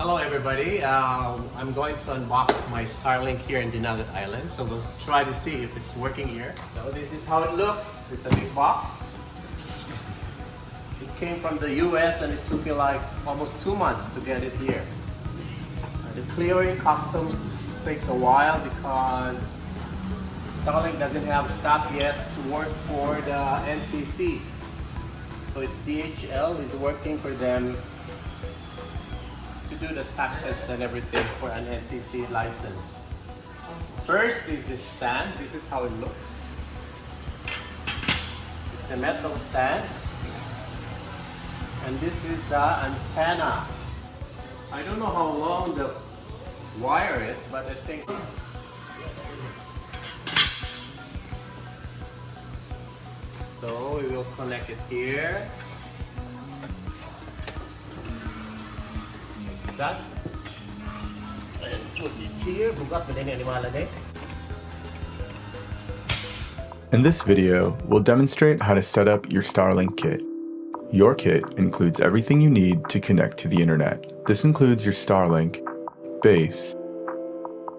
Hello everybody, I'm going to unbox my Starlink here in Dinagat Islands, so we'll try to see if it's working here. So this is how it looks. It's a big box. It came from the US and it took me like almost 2 months to get it here. The clearing customs takes a while because Starlink doesn't have staff yet to work for the NTC. So it's DHL is working for them to do the taxes and everything for an NTC license. First is the stand. This is how it looks. It's a metal stand. And this is the antenna. I don't know how long the wire is, but I think so. We will connect it here. That and put it here. In this video, we'll demonstrate how to set up your Starlink kit. Your kit includes everything you need to connect to the internet. This includes your Starlink base,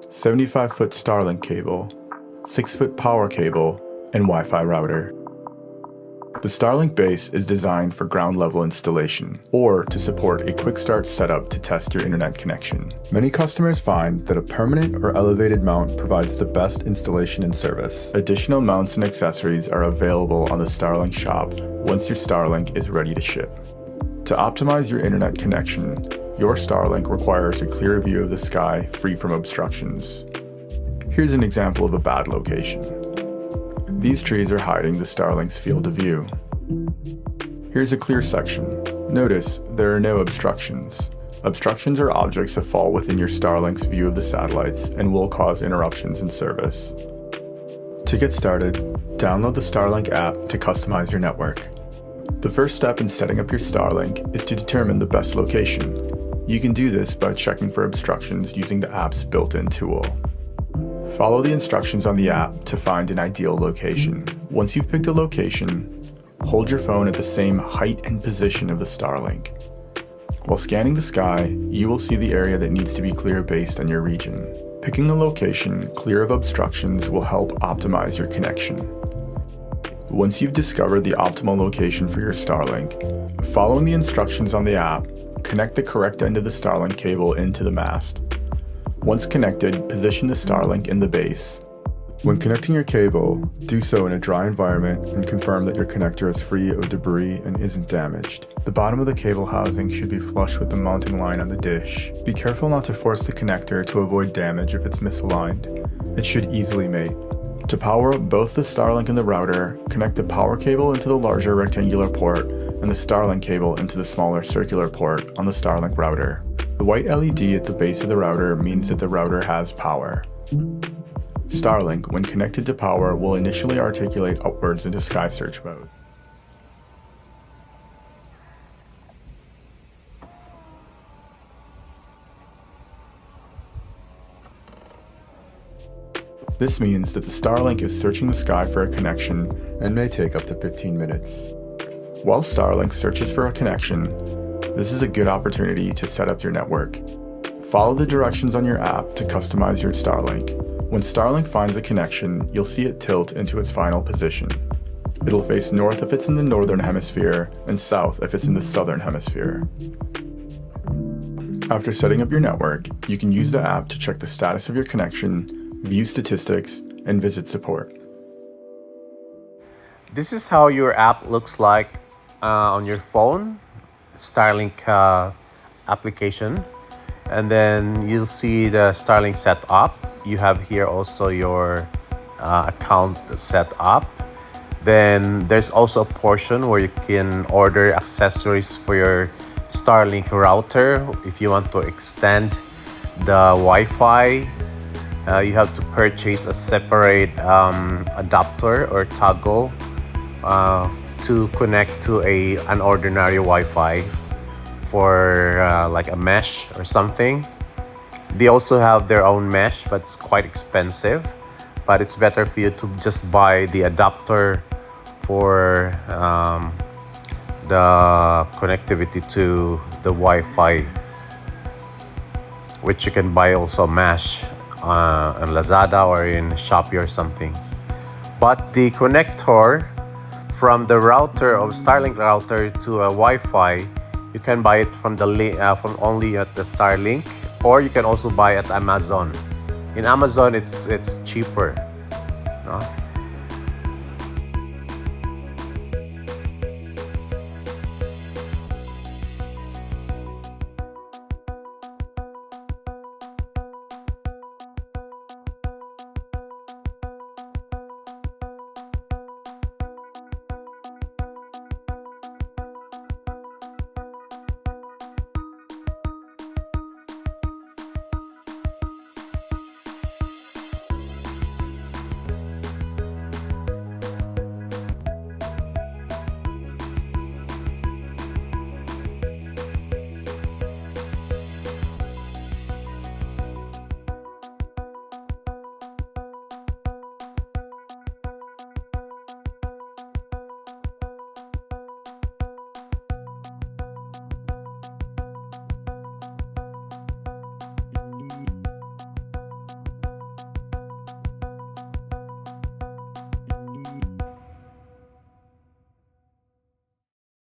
75-foot Starlink cable, 6-foot power cable, and Wi-Fi router. The Starlink base is designed for ground-level installation, or to support a quick start setup to test your internet connection. Many customers find that a permanent or elevated mount provides the best installation and service. Additional mounts and accessories are available on the Starlink shop once your Starlink is ready to ship. To optimize your internet connection, your Starlink requires a clear view of the sky free from obstructions. Here's an example of a bad location. These trees are hiding the Starlink's field of view. Here's a clear section. Notice there are no obstructions. Obstructions are objects that fall within your Starlink's view of the satellites and will cause interruptions in service. To get started, download the Starlink app to customize your network. The first step in setting up your Starlink is to determine the best location. You can do this by checking for obstructions using the app's built-in tool. Follow the instructions on the app to find an ideal location. Once you've picked a location, hold your phone at the same height and position of the Starlink. While scanning the sky, you will see the area that needs to be clear based on your region. Picking a location clear of obstructions will help optimize your connection. Once you've discovered the optimal location for your Starlink, following the instructions on the app, connect the correct end of the Starlink cable into the mast. Once connected, position the Starlink in the base. When connecting your cable, do so in a dry environment and confirm that your connector is free of debris and isn't damaged. The bottom of the cable housing should be flush with the mounting line on the dish. Be careful not to force the connector to avoid damage if it's misaligned. It should easily mate. To power up both the Starlink and the router, connect the power cable into the larger rectangular port and the Starlink cable into the smaller circular port on the Starlink router. The white LED at the base of the router means that the router has power. Starlink, when connected to power, will initially articulate upwards into sky search mode. This means that the Starlink is searching the sky for a connection and may take up to 15 minutes. While Starlink searches for a connection, this is a good opportunity to set up your network. Follow the directions on your app to customize your Starlink. When Starlink finds a connection, you'll see it tilt into its final position. It'll face north if it's in the northern hemisphere and south if it's in the southern hemisphere. After setting up your network, you can use the app to check the status of your connection, view statistics, and visit support. This is how your app looks like on your phone. Starlink application, and then you'll see the Starlink setup. You have here also your account set up. Then there's also a portion where you can order accessories for your Starlink router. If you want to extend the Wi-Fi, you have to purchase a separate adapter or toggle to connect to an ordinary Wi-Fi for like a mesh or something. They also have their own mesh, but it's quite expensive. But it's better for you to just buy the adapter for the connectivity to the Wi-Fi which you can buy also mesh on Lazada or in Shopee or something. But the connector from the router of Starlink router to a Wi-Fi, you can buy it from from only at the Starlink, or you can also buy at Amazon. In Amazon, it's cheaper, no?